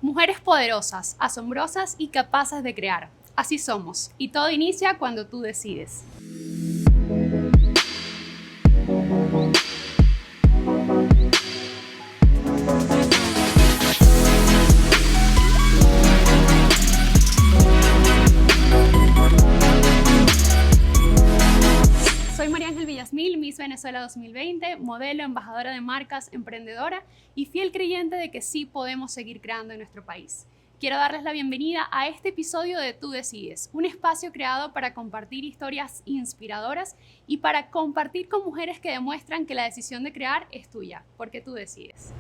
Mujeres poderosas, asombrosas y capaces de crear. Así somos. Y todo inicia cuando tú decides. Soy María Ángel Villasmil, Miss Venezuela 2020, modelo, embajadora de marcas, emprendedora y fiel creyente de que sí podemos seguir creando en nuestro país. Quiero darles la bienvenida a este episodio de Tú Decides, un espacio creado para compartir historias inspiradoras y para compartir con mujeres que demuestran que la decisión de crear es tuya, porque tú decides.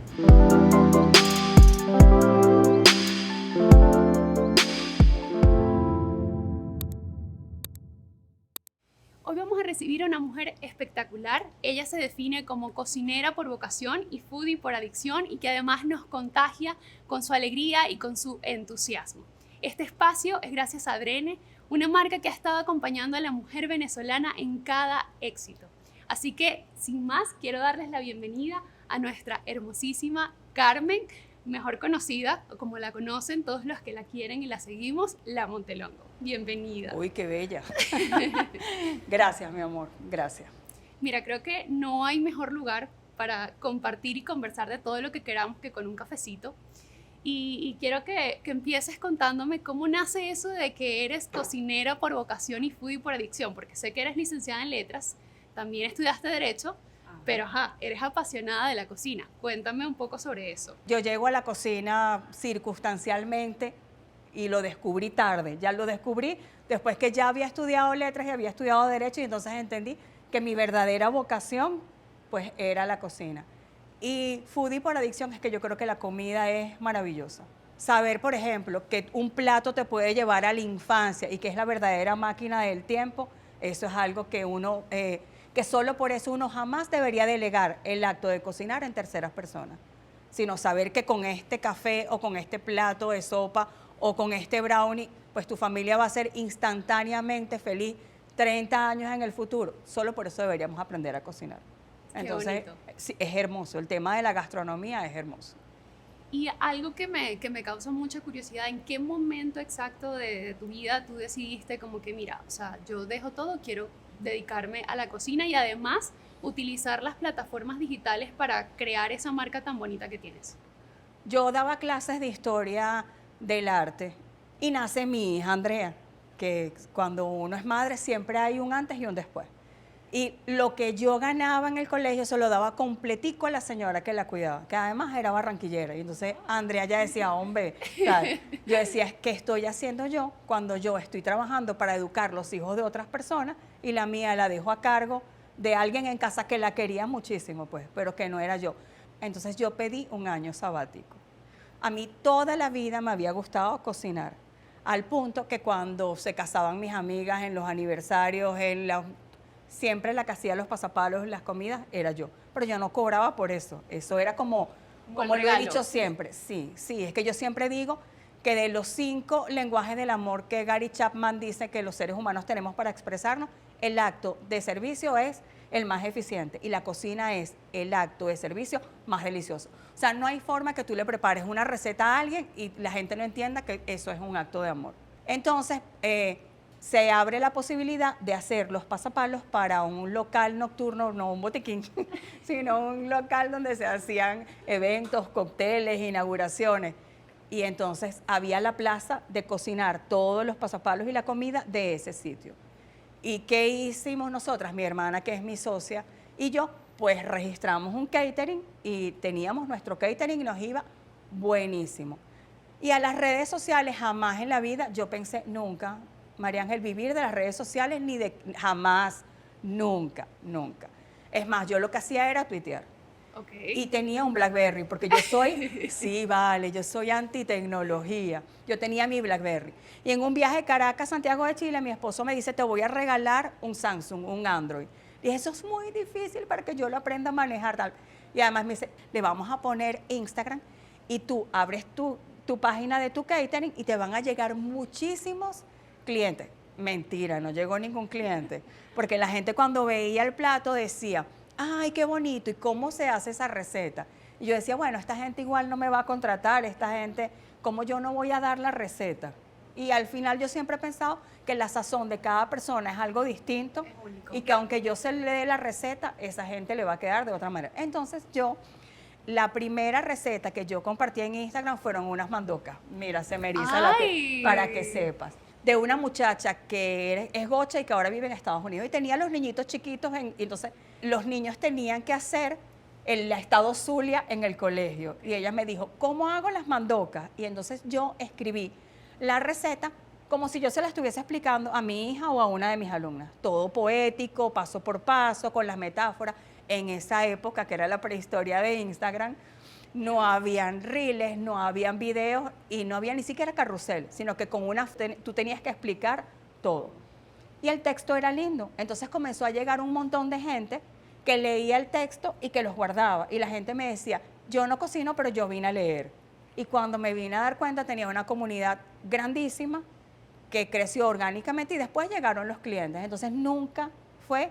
Hoy vamos a recibir a una mujer espectacular. Ella se define como cocinera por vocación y foodie por adicción y que además nos contagia con su alegría y con su entusiasmo. Este espacio es gracias a Drene, una marca que ha estado acompañando a la mujer venezolana en cada éxito. Así que, sin más, quiero darles la bienvenida a nuestra hermosísima Carmen, mejor conocida, o como la conocen todos los que la quieren y la seguimos, la Montelongo. Bienvenida. Uy, qué bella. Gracias, mi amor, gracias. Mira, creo que no hay mejor lugar para compartir y conversar de todo lo que queramos que con un cafecito. Y quiero que empieces contándome cómo nace eso de que eres cocinera por vocación y foodie por adicción, porque sé que eres licenciada en letras, también estudiaste Derecho, pero eres apasionada de la cocina. Cuéntame un poco sobre eso. Yo llego a la cocina circunstancialmente y lo descubrí tarde. Ya lo descubrí después que ya había estudiado letras y había estudiado Derecho y entonces entendí que mi verdadera vocación pues era la cocina. Y foodie por adicción es que yo creo que la comida es maravillosa. Saber, por ejemplo, que un plato te puede llevar a la infancia y que es la verdadera máquina del tiempo, eso es algo que uno, que solo por eso uno jamás debería delegar el acto de cocinar en terceras personas, sino saber que con este café o con este plato de sopa o con este brownie, pues tu familia va a ser instantáneamente feliz 30 años en el futuro. Solo por eso deberíamos aprender a cocinar. Entonces, sí, es hermoso. El tema de la gastronomía es hermoso. Y algo que me causa mucha curiosidad, ¿en qué momento exacto de tu vida tú decidiste como que, mira, o sea, yo dejo todo, quiero dedicarme a la cocina y además utilizar las plataformas digitales para crear esa marca tan bonita que tienes? Yo daba clases de historia del arte y nace mi hija Andrea, que cuando uno es madre siempre hay un antes y un después. Y lo que yo ganaba en el colegio se lo daba completico a la señora que la cuidaba, que además era barranquillera. Y entonces Andrea ya decía, hombre, tal. Yo decía, ¿qué estoy haciendo yo cuando yo estoy trabajando para educar los hijos de otras personas y la mía la dejo a cargo de alguien en casa que la quería muchísimo, pues, pero que no era yo? Entonces yo pedí un año sabático. A mí toda la vida me había gustado cocinar, al punto que cuando se casaban mis amigas en los aniversarios, siempre la que hacía los pasapalos, las comidas, era yo. Pero yo no cobraba por eso. Eso era como lo he dicho siempre. Sí, es que yo siempre digo que de los 5 lenguajes del amor que Gary Chapman dice que los seres humanos tenemos para expresarnos, el acto de servicio es el más eficiente y la cocina es el acto de servicio más delicioso. O sea, no hay forma que tú le prepares una receta a alguien y la gente no entienda que eso es un acto de amor. Entonces, se abre la posibilidad de hacer los pasapalos para un local nocturno, no un botiquín, sino un local donde se hacían eventos, cócteles, inauguraciones. Y entonces había la plaza de cocinar todos los pasapalos y la comida de ese sitio. ¿Y qué hicimos nosotras? Mi hermana, que es mi socia, y yo, pues registramos un catering y teníamos nuestro catering y nos iba buenísimo. Y a las redes sociales jamás en la vida yo pensé nunca, María Ángel, vivir de las redes sociales ni de jamás, nunca. Es más, yo lo que hacía era tuitear. Okay. Y tenía un BlackBerry, porque yo soy, yo soy antitecnología. Yo tenía mi BlackBerry. Y en un viaje Caracas, Santiago de Chile, mi esposo me dice, te voy a regalar un Samsung, un Android. Y dije, eso es muy difícil para que yo lo aprenda a manejar, tal. Y además me dice, le vamos a poner Instagram y tú abres tu página de tu catering y te van a llegar muchísimos clientes. Mentira, no llegó ningún cliente, porque la gente cuando veía el plato decía, ay, qué bonito, ¿y cómo se hace esa receta? Y yo decía, bueno, esta gente igual no me va a contratar, esta gente, ¿cómo yo no voy a dar la receta? Y al final yo siempre he pensado que la sazón de cada persona es algo distinto Es único. y que aunque yo se le dé la receta, esa gente le va a quedar de otra manera. Entonces la primera receta que yo compartí en Instagram fueron unas mandocas. Mira, se me eriza la piel, ¡Ay! para que sepas. De una muchacha que es gocha y que ahora vive en Estados Unidos. Y tenía los niñitos chiquitos, y entonces los niños tenían que hacer el estado Zulia en el colegio. Y ella me dijo, ¿cómo hago las mandocas? Y entonces yo escribí la receta como si yo se la estuviese explicando a mi hija o a una de mis alumnas. Todo poético, paso por paso, con las metáforas. En esa época, que era la prehistoria de Instagram, no habían reels, no habían videos y no había ni siquiera carrusel, sino que tú tenías que explicar todo. Y el texto era lindo. Entonces comenzó a llegar un montón de gente que leía el texto y que los guardaba. Y la gente me decía, yo no cocino, pero yo vine a leer. Y cuando me vine a dar cuenta, tenía una comunidad grandísima que creció orgánicamente y después llegaron los clientes. Entonces nunca fue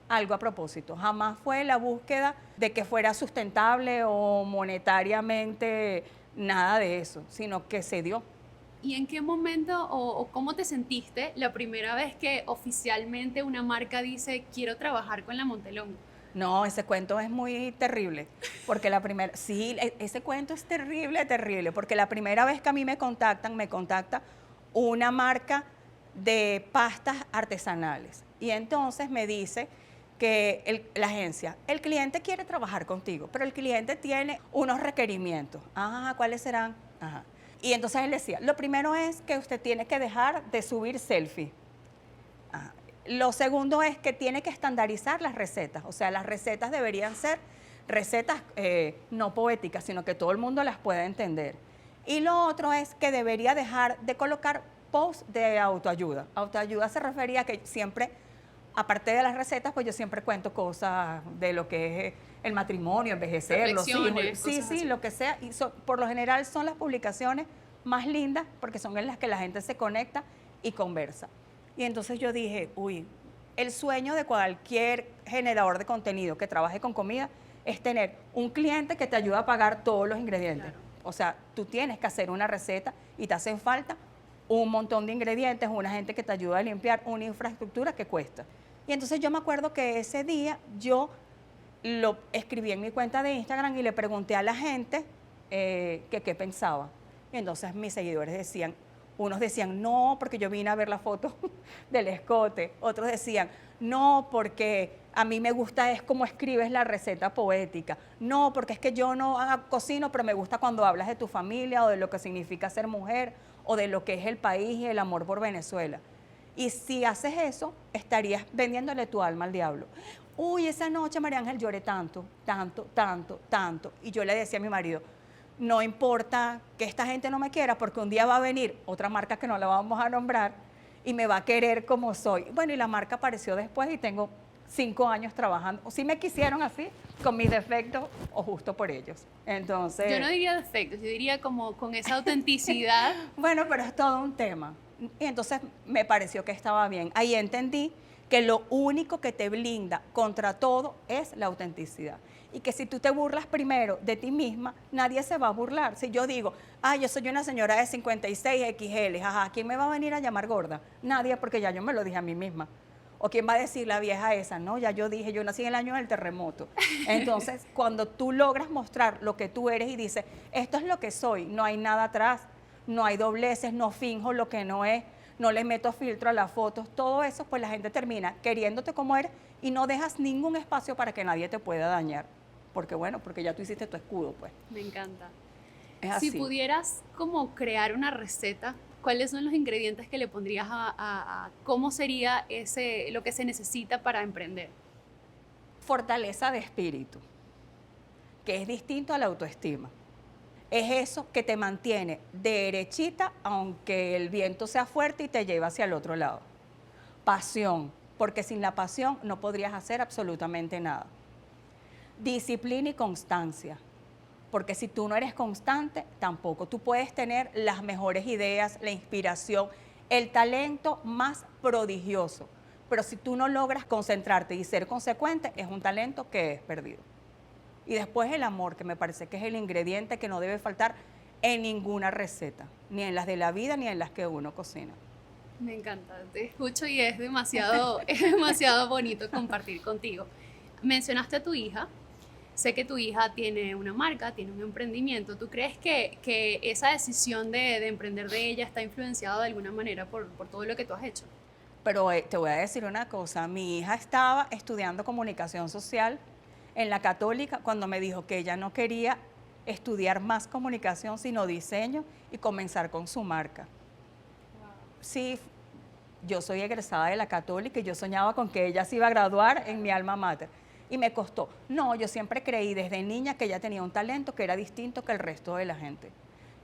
algo a propósito, jamás fue la búsqueda de que fuera sustentable o monetariamente, nada de eso, sino que se dio. ¿Y en qué momento o cómo te sentiste la primera vez que oficialmente una marca dice quiero trabajar con la Montelongo? No, ese cuento es muy terrible, porque ese cuento es terrible, terrible, porque la primera vez que a mí me contacta una marca de pastas artesanales y entonces me dice que la agencia, el cliente quiere trabajar contigo, pero el cliente tiene unos requerimientos. Ah, ¿cuáles serán? Ajá. Y entonces él decía, lo primero es que usted tiene que dejar de subir selfies. Ajá. Lo segundo es que tiene que estandarizar las recetas, o sea, las recetas deberían ser recetas no poéticas, sino que todo el mundo las pueda entender. Y lo otro es que debería dejar de colocar posts de autoayuda. Autoayuda se refería a que siempre, aparte de las recetas, pues yo siempre cuento cosas de lo que es el matrimonio, envejecer, los hijos, sí, lo que sea. Y por lo general son las publicaciones más lindas porque son en las que la gente se conecta y conversa. Y entonces yo dije, uy, el sueño de cualquier generador de contenido que trabaje con comida es tener un cliente que te ayude a pagar todos los ingredientes. Claro. O sea, tú tienes que hacer una receta y te hacen falta un montón de ingredientes, una gente que te ayuda a limpiar, una infraestructura que cuesta. Y entonces yo me acuerdo que ese día yo lo escribí en mi cuenta de Instagram y le pregunté a la gente que qué pensaba. Y entonces mis seguidores decían, unos decían, no, porque yo vine a ver la foto del escote. Otros decían, no, porque a mí me gusta es cómo escribes la receta poética. No, porque es que yo no cocino, pero me gusta cuando hablas de tu familia o de lo que significa ser mujer o de lo que es el país y el amor por Venezuela. Y si haces eso, estarías vendiéndole tu alma al diablo. Uy, esa noche María Ángel lloré tanto, tanto, tanto, tanto. Y yo le decía a mi marido, no importa que esta gente no me quiera, porque un día va a venir otra marca que no la vamos a nombrar y me va a querer como soy. Bueno, y la marca apareció después y tengo 5 años trabajando. O sí me quisieron así, con mis defectos o justo por ellos. Entonces, yo no diría defectos, yo diría como con esa autenticidad. Bueno, pero es todo un tema. Y entonces me pareció que estaba bien. Ahí entendí que lo único que te blinda contra todo es la autenticidad. Y que si tú te burlas primero de ti misma, nadie se va a burlar. Si yo digo, yo soy una señora de 56 XL, ajá, ¿quién me va a venir a llamar gorda? Nadie, porque ya yo me lo dije a mí misma. ¿O quién va a decir la vieja esa? No, ya yo dije, yo nací en el año del terremoto. Entonces, cuando tú logras mostrar lo que tú eres y dices, esto es lo que soy, no hay nada atrás, no hay dobleces, no finjo lo que no es, no le meto filtro a las fotos, todo eso, pues la gente termina queriéndote como eres y no dejas ningún espacio para que nadie te pueda dañar. Porque bueno, porque ya tú hiciste tu escudo, pues. Me encanta. Es así. Si pudieras como crear una receta, ¿cuáles son los ingredientes que le pondrías a cómo sería lo que se necesita para emprender? Fortaleza de espíritu, que es distinto a la autoestima. Es eso que te mantiene derechita aunque el viento sea fuerte y te lleva hacia el otro lado. Pasión, porque sin la pasión no podrías hacer absolutamente nada. Disciplina y constancia, porque si tú no eres constante, tampoco. Tú puedes tener las mejores ideas, la inspiración, el talento más prodigioso, pero si tú no logras concentrarte y ser consecuente, es un talento que es perdido. Y después el amor, que me parece que es el ingrediente que no debe faltar en ninguna receta, ni en las de la vida, ni en las que uno cocina. Me encanta, te escucho y es demasiado, es demasiado bonito compartir contigo. Mencionaste a tu hija, sé que tu hija tiene una marca, tiene un emprendimiento. ¿Tú crees que esa decisión de emprender de ella está influenciada de alguna manera por todo lo que tú has hecho? Pero te voy a decir una cosa, mi hija estaba estudiando comunicación social en la Católica cuando me dijo que ella no quería estudiar más comunicación, sino diseño y comenzar con su marca. Sí, yo soy egresada de la Católica y yo soñaba con que ella se iba a graduar en mi alma mater. Y me costó. No, yo siempre creí desde niña que ella tenía un talento que era distinto que el resto de la gente.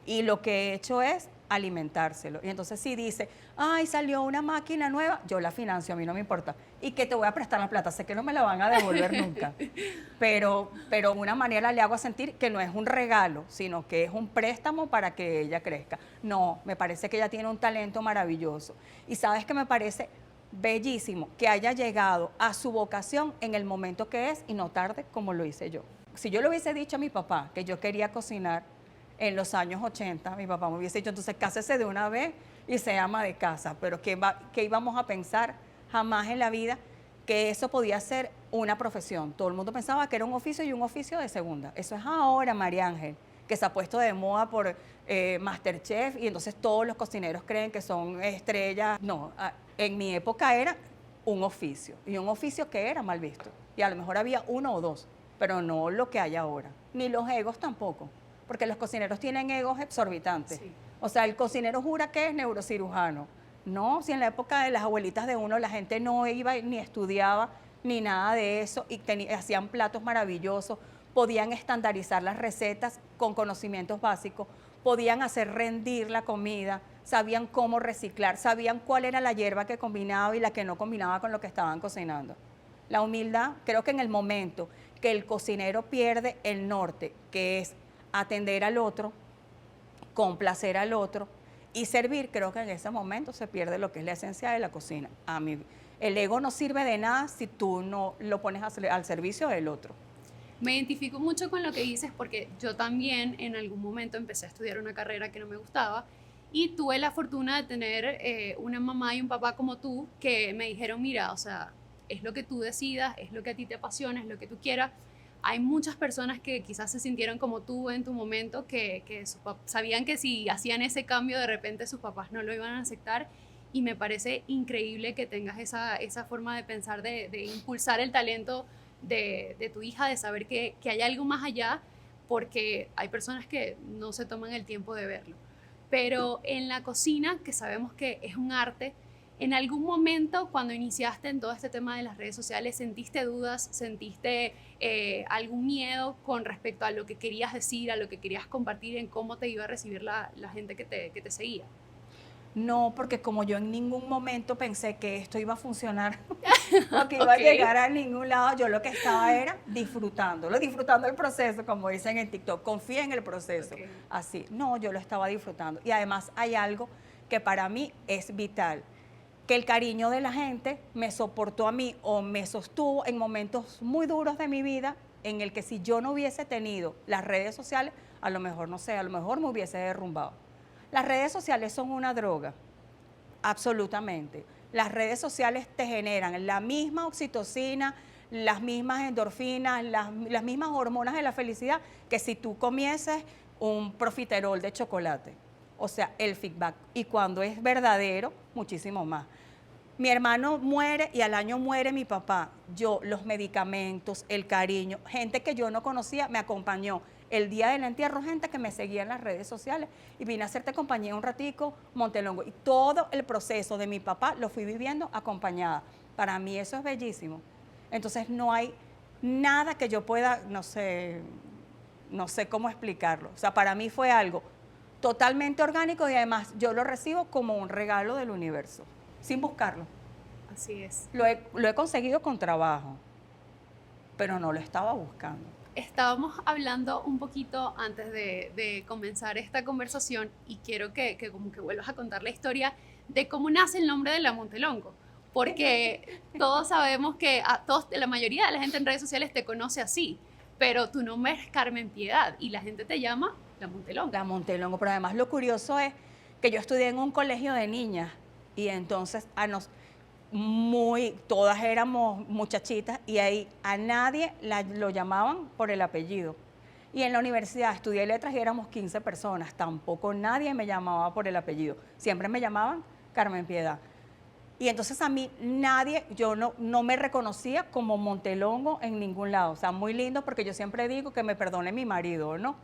Y lo que he hecho es alimentárselo. Y entonces si dice, ay, salió una máquina nueva, yo la financio, a mí no me importa. Y que te voy a prestar la plata, sé que no me la van a devolver nunca. Pero de una manera le hago sentir que no es un regalo, sino que es un préstamo para que ella crezca. No, me parece que ella tiene un talento maravilloso. Y sabes que me parece bellísimo que haya llegado a su vocación en el momento que es y no tarde como lo hice yo. Si yo le hubiese dicho a mi papá que yo quería cocinar en los años 80, mi papá me hubiese dicho, entonces cásese de una vez y sea ama de casa, pero ¿qué íbamos a pensar jamás en la vida que eso podía ser una profesión? Todo el mundo pensaba que era un oficio y un oficio de segunda. Eso es ahora, María Ángel, que se ha puesto de moda por MasterChef y entonces todos los cocineros creen que son estrellas. No, en mi época era un oficio, y un oficio que era mal visto. Y a lo mejor había uno o dos, pero no lo que hay ahora. Ni los egos tampoco, porque los cocineros tienen egos exorbitantes. Sí. O sea, el cocinero jura que es neurocirujano. No, si en la época de las abuelitas de uno la gente no iba ni estudiaba ni nada de eso y hacían platos maravillosos, podían estandarizar las recetas con conocimientos básicos, podían hacer rendir la comida, sabían cómo reciclar, sabían cuál era la hierba que combinaba y la que no combinaba con lo que estaban cocinando. La humildad, creo que en el momento que el cocinero pierde el norte, que es atender al otro, complacer al otro y servir, creo que en ese momento se pierde lo que es la esencia de la cocina. El ego no sirve de nada si tú no lo pones al servicio del otro. Me identifico mucho con lo que dices porque yo también en algún momento empecé a estudiar una carrera que no me gustaba y tuve la fortuna de tener una mamá y un papá como tú que me dijeron, mira, o sea, es lo que tú decidas, es lo que a ti te apasiona, es lo que tú quieras. Hay muchas personas que quizás se sintieron como tú en tu momento, que sabían que si hacían ese cambio de repente sus papás no lo iban a aceptar y me parece increíble que tengas esa forma de pensar, de impulsar el talento de tu hija, de saber que hay algo más allá, porque hay personas que no se toman el tiempo de verlo. Pero en la cocina, que sabemos que es un arte, ¿en algún momento cuando iniciaste en todo este tema de las redes sociales sentiste dudas, sentiste algún miedo con respecto a lo que querías decir, a lo que querías compartir, en cómo te iba a recibir la gente que te seguía? No, porque como yo en ningún momento pensé que esto iba a funcionar o que iba a llegar a ningún lado, yo lo que estaba era disfrutando el proceso, como dicen en TikTok, confía en el proceso. Así, no, yo lo estaba disfrutando. Y además hay algo que para mí es vital, que el cariño de la gente me soportó a mí o me sostuvo en momentos muy duros de mi vida, en el que si yo no hubiese tenido las redes sociales, a lo mejor, no sé, a lo mejor me hubiese derrumbado. Las redes sociales son una droga, absolutamente. Las redes sociales te generan la misma oxitocina, las mismas endorfinas, las mismas hormonas de la felicidad que si tú comieses un profiterol de chocolate. O sea, el feedback. Y cuando es verdadero, muchísimo más. Mi hermano muere y al año muere mi papá. Yo, los medicamentos, el cariño, gente que yo no conocía me acompañó. El día del entierro, gente que me seguía en las redes sociales y vine a hacerte compañía un ratico, Montelongo. Y todo el proceso de mi papá lo fui viviendo acompañada. Para mí eso es bellísimo. Entonces no hay nada que yo pueda, no sé cómo explicarlo. O sea, para mí fue algo totalmente orgánico y además yo lo recibo como un regalo del universo, sin buscarlo. Así es. Lo he conseguido con trabajo, pero no lo estaba buscando. Estábamos hablando un poquito antes de comenzar esta conversación y quiero que como que vuelvas a contar la historia de cómo nace el nombre de la Montelongo, porque todos sabemos que la mayoría de la gente en redes sociales te conoce así, pero tu nombre es Carmen Piedad y la gente te llama la Montelongo. La Montelongo, pero además lo curioso es que yo estudié en un colegio de niñas y entonces todas éramos muchachitas y ahí a nadie lo llamaban por el apellido. Y en la universidad estudié letras y éramos 15 personas, tampoco nadie me llamaba por el apellido, siempre me llamaban Carmen Piedad. Y entonces a mí yo no me reconocía como Montelongo en ningún lado. O sea, muy lindo porque yo siempre digo que me perdone mi marido, ¿no?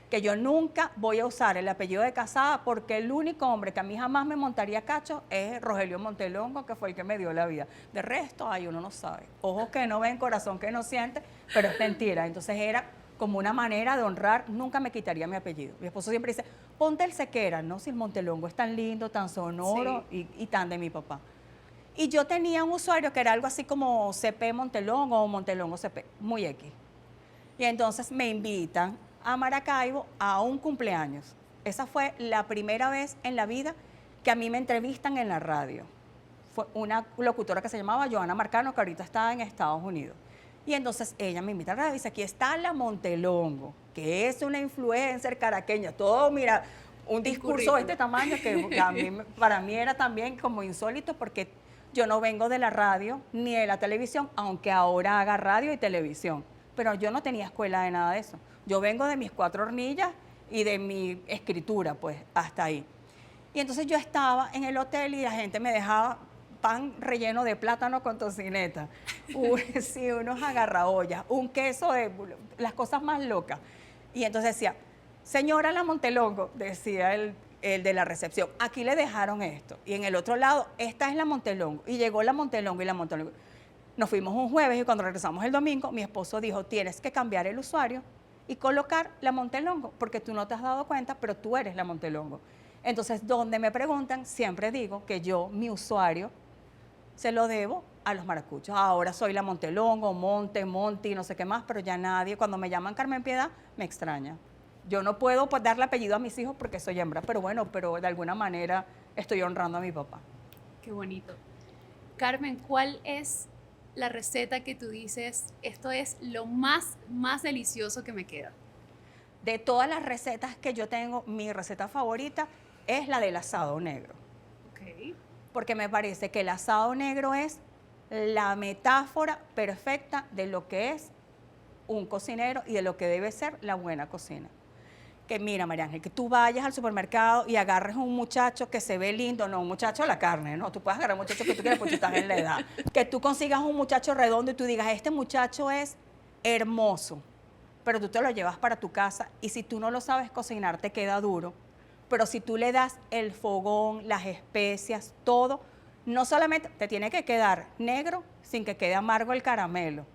Que yo nunca voy a usar el apellido de casada porque el único hombre que a mí jamás me montaría cacho es Rogelio Montelongo, que fue el que me dio la vida. De resto, uno no sabe. Ojos que no ven, corazón que no siente, pero es mentira. Entonces era como una manera de honrar, nunca me quitaría mi apellido. Mi esposo siempre dice, ponte el Sequera, ¿no? Si el Montelongo es tan lindo, tan sonoro y tan de mi papá. Y yo tenía un usuario que era algo así como CP Montelongo o Montelongo CP, muy X. Y entonces me invitan a Maracaibo a un cumpleaños. Esa fue la primera vez en la vida que a mí me entrevistan en la radio. Fue una locutora que se llamaba Joana Marcano, que ahorita está en Estados Unidos. Y entonces ella me invita a la radio y dice, aquí está la Montelongo, que es una influencer caraqueña. Todo, mira, un discurso de este tamaño que para mí era también como insólito porque yo no vengo de la radio ni de la televisión, aunque ahora haga radio y televisión. Pero yo no tenía escuela de nada de eso. Yo vengo de mis 4 hornillas y de mi escritura, pues, hasta ahí. Y entonces yo estaba en el hotel y la gente me dejaba pan relleno de plátano con tocineta, unos agarraollas, un queso las cosas más locas. Y entonces decía, señora la Montelongo, decía el de la recepción, aquí le dejaron esto. Y en el otro lado, esta es la Montelongo. Y llegó la Montelongo y la Montelongo. Nos fuimos un jueves y cuando regresamos el domingo, mi esposo dijo, tienes que cambiar el usuario y colocar la Montelongo, porque tú no te has dado cuenta, pero tú eres la Montelongo. Entonces, donde me preguntan, siempre digo que yo, mi usuario, se lo debo a los maracuchos. Ahora soy la Montelongo, Monti, no sé qué más, pero ya nadie, cuando me llaman Carmen Piedad, me extraña. Yo no puedo pues, darle apellido a mis hijos porque soy hembra, pero bueno, pero de alguna manera estoy honrando a mi papá. Qué bonito. Carmen, ¿cuál es la receta que tú dices, esto es lo más delicioso que me queda? De todas las recetas que yo tengo, mi receta favorita es la del asado negro. Okay. Porque me parece que el asado negro es la metáfora perfecta de lo que es un cocinero y de lo que debe ser la buena cocina. Que mira, María Ángel, que tú vayas al supermercado y agarres un muchacho que se ve lindo, no un muchacho a la carne, no, tú puedes agarrar un muchacho que tú quieras porque tú estás en la edad. Que tú consigas un muchacho redondo y tú digas, este muchacho es hermoso, pero tú te lo llevas para tu casa y si tú no lo sabes cocinar te queda duro, pero si tú le das el fogón, las especias, todo, no solamente te tiene que quedar negro sin que quede amargo el caramelo,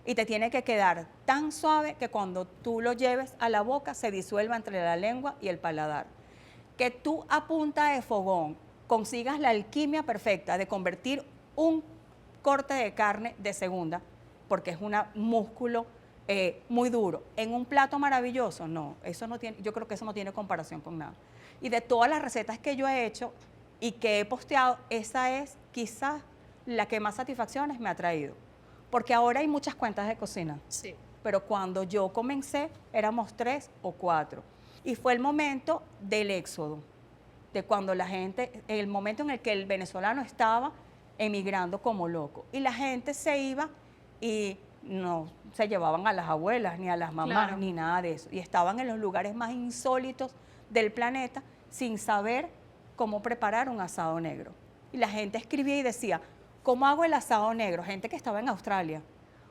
y te tiene que quedar tan suave que cuando tú lo lleves a la boca se disuelva entre la lengua y el paladar. Que tú a punta de fogón consigas la alquimia perfecta de convertir un corte de carne de segunda, porque es un músculo muy duro, en un plato maravilloso. No, eso no tiene, yo creo que eso no tiene comparación con nada. Y de todas las recetas que yo he hecho y que he posteado, esa es quizás la que más satisfacciones me ha traído. Porque ahora hay muchas cuentas de cocina. Sí. Pero cuando yo comencé éramos 3 o 4. Y fue el momento del éxodo, de cuando la gente, el momento en el que el venezolano estaba emigrando como loco. Y la gente se iba y no se llevaban a las abuelas, ni a las mamás, Claro. ni nada de eso. Y estaban en los lugares más insólitos del planeta sin saber cómo preparar un asado negro. Y la gente escribía y decía, ¿cómo hago el asado negro? Gente que estaba en Australia.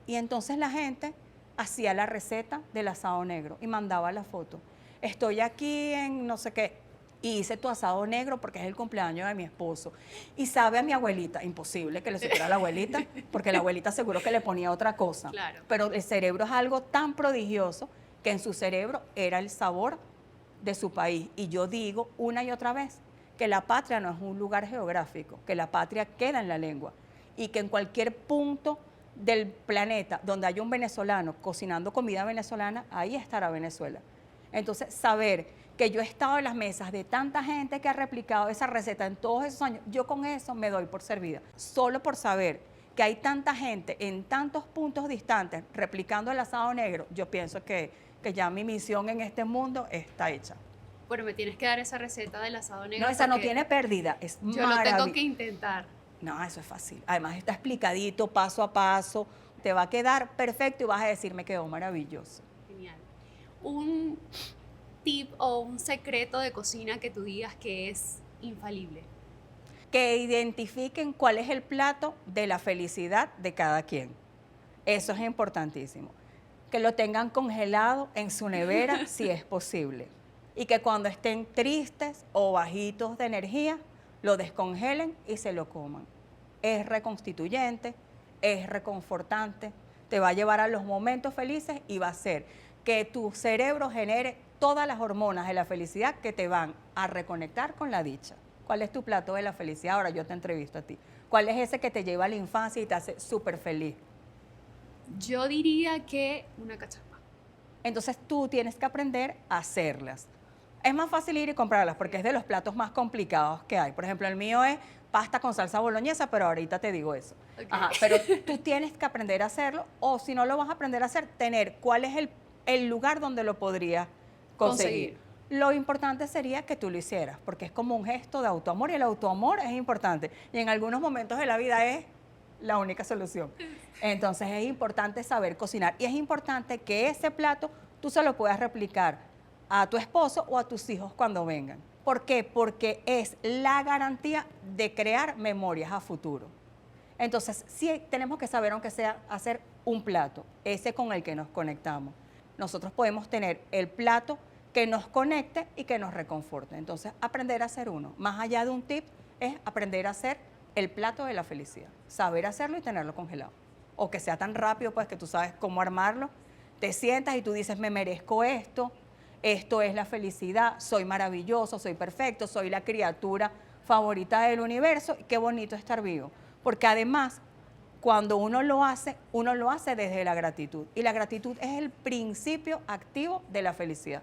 Y entonces la gente hacía la receta del asado negro y mandaba la foto. Estoy aquí en no sé qué, y hice tu asado negro porque es el cumpleaños de mi esposo. Y sabe a mi abuelita, imposible que le supiera a la abuelita, porque la abuelita seguro que le ponía otra cosa. Claro. Pero el cerebro es algo tan prodigioso que en su cerebro era el sabor de su país. Y yo digo una y otra vez que la patria no es un lugar geográfico, que la patria queda en la lengua y que en cualquier punto del planeta donde haya un venezolano cocinando comida venezolana, ahí estará Venezuela. Entonces, saber que yo he estado en las mesas de tanta gente que ha replicado esa receta en todos esos años, yo con eso me doy por servida. Solo por saber que hay tanta gente en tantos puntos distantes replicando el asado negro, yo pienso que ya mi misión en este mundo está hecha. Bueno, me tienes que dar esa receta del asado negro. No, esa no tiene pérdida, es yo lo tengo que intentar. No, eso es fácil. Además está explicadito, paso a paso. Te va a quedar perfecto y vas a decir, me quedó maravilloso. Genial. Un tip o un secreto de cocina que tú digas que es infalible. Que identifiquen cuál es el plato de la felicidad de cada quien. Eso es importantísimo. Que lo tengan congelado en su nevera si es posible. Y que cuando estén tristes o bajitos de energía, lo descongelen y se lo coman. Es reconstituyente, es reconfortante, te va a llevar a los momentos felices y va a hacer que tu cerebro genere todas las hormonas de la felicidad que te van a reconectar con la dicha. ¿Cuál es tu plato de la felicidad? Ahora yo te entrevisto a ti. ¿Cuál es ese que te lleva a la infancia y te hace súper feliz? Yo diría que una cachapa. Entonces tú tienes que aprender a hacerlas. Es más fácil ir y comprarlas porque es de los platos más complicados que hay. Por ejemplo, el mío es pasta con salsa boloñesa, pero ahorita te digo eso. Okay. Ajá, pero tú tienes que aprender a hacerlo, o si no lo vas a aprender a hacer, tener cuál es el lugar donde lo podrías conseguir. Lo importante sería que tú lo hicieras, porque es como un gesto de autoamor y el autoamor es importante. Y en algunos momentos de la vida es la única solución. Entonces es importante saber cocinar y es importante que ese plato tú se lo puedas replicar a tu esposo o a tus hijos cuando vengan. ¿Por qué? Porque es la garantía de crear memorias a futuro. Entonces sí tenemos que saber, aunque sea, hacer un plato, ese con el que nos conectamos. Nosotros podemos tener el plato que nos conecte y que nos reconforte. Entonces, aprender a hacer uno. Más allá de un tip, es aprender a hacer el plato de la felicidad. Saber hacerlo y tenerlo congelado. O que sea tan rápido, pues, que tú sabes cómo armarlo. Te sientas y tú dices, me merezco esto, esto es la felicidad, soy maravilloso, soy perfecto, soy la criatura favorita del universo. Y qué bonito estar vivo. Porque además, cuando uno lo hace desde la gratitud. Y la gratitud es el principio activo de la felicidad.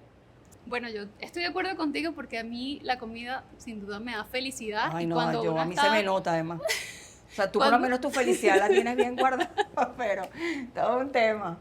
Bueno, yo estoy de acuerdo contigo porque a mí la comida sin duda me da felicidad. Ay, y no, cuando a mí se me nota además. O sea, tú por lo menos tu felicidad la tienes bien guardada, pero todo un tema.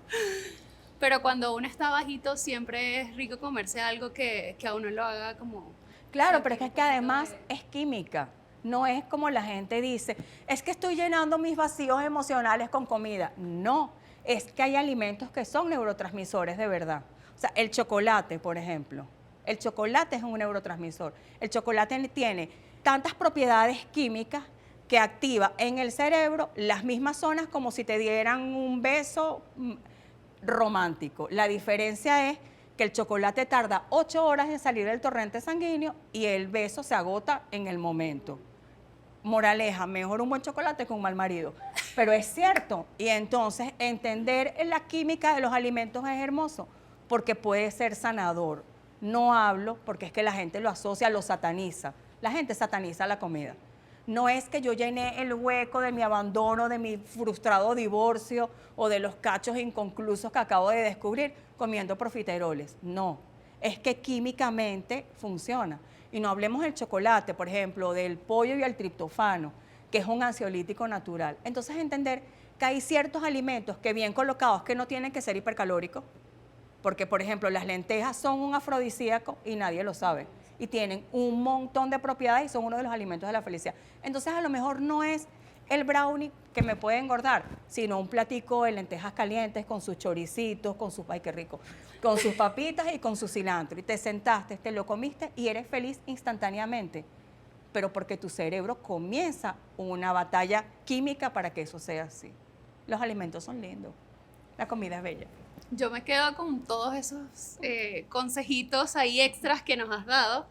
Pero cuando uno está bajito siempre es rico comerse algo que a uno lo haga como... Claro, pero es que además es química. No es como la gente dice, es que estoy llenando mis vacíos emocionales con comida. No, es que hay alimentos que son neurotransmisores de verdad. O sea, el chocolate, por ejemplo. El chocolate es un neurotransmisor. El chocolate tiene tantas propiedades químicas que activa en el cerebro las mismas zonas como si te dieran un beso romántico. La diferencia es que el chocolate tarda 8 horas en salir del torrente sanguíneo y el beso se agota en el momento. Moraleja, mejor un buen chocolate que un mal marido. Pero es cierto. Y entonces entender la química de los alimentos es hermoso porque puede ser sanador. No hablo porque es que la gente lo asocia, lo sataniza. La gente sataniza la comida. No es que yo llené el hueco de mi abandono, de mi frustrado divorcio o de los cachos inconclusos que acabo de descubrir comiendo profiteroles. No, es que químicamente funciona. Y no hablemos del chocolate, por ejemplo, del pollo y el triptofano, que es un ansiolítico natural. Entonces entender que hay ciertos alimentos que bien colocados que no tienen que ser hipercalóricos, porque por ejemplo las lentejas son un afrodisíaco y nadie lo sabe. Y tienen un montón de propiedades y son uno de los alimentos de la felicidad. Entonces a lo mejor no es el brownie que me puede engordar, sino un platico de lentejas calientes con sus choricitos, con sus, ay qué rico, con sus papitas y con su cilantro. Y te sentaste, te lo comiste y eres feliz instantáneamente. Pero porque tu cerebro comienza una batalla química para que eso sea así. Los alimentos son lindos, la comida es bella. Yo me quedo con todos esos consejitos ahí extras que nos has dado.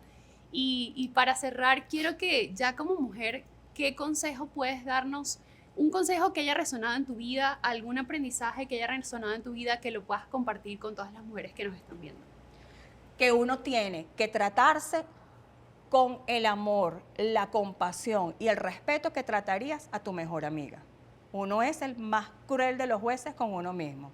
Y para cerrar, quiero que ya como mujer, ¿qué consejo puedes darnos? Un consejo que haya resonado en tu vida, algún aprendizaje que haya resonado en tu vida que lo puedas compartir con todas las mujeres que nos están viendo. Que uno tiene que tratarse con el amor, la compasión y el respeto que tratarías a tu mejor amiga. Uno es el más cruel de los jueces con uno mismo.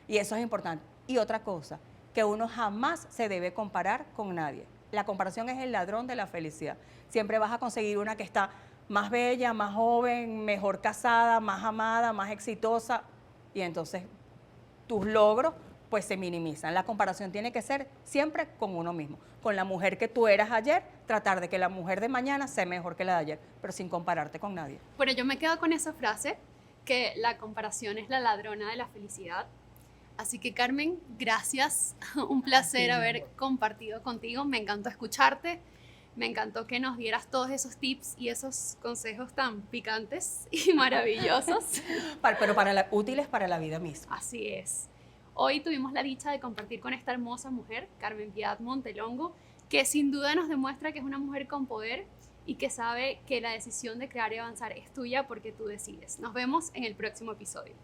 Y eso es importante. Y otra cosa, que uno jamás se debe comparar con nadie. La comparación es el ladrón de la felicidad. Siempre vas a conseguir una que está más bella, más joven, mejor casada, más amada, más exitosa, y entonces tus logros pues se minimizan. La comparación tiene que ser siempre con uno mismo. Con la mujer que tú eras ayer, tratar de que la mujer de mañana sea mejor que la de ayer, pero sin compararte con nadie. Bueno, yo me quedo con esa frase, que la comparación es la ladrona de la felicidad. Así que Carmen, gracias. Un placer haber compartido contigo. Me encantó escucharte. Me encantó que nos dieras todos esos tips y esos consejos tan picantes y maravillosos. Pero útiles para la vida misma. Así es. Hoy tuvimos la dicha de compartir con esta hermosa mujer, Carmen Piedad Montelongo, que sin duda nos demuestra que es una mujer con poder y que sabe que la decisión de crear y avanzar es tuya porque tú decides. Nos vemos en el próximo episodio.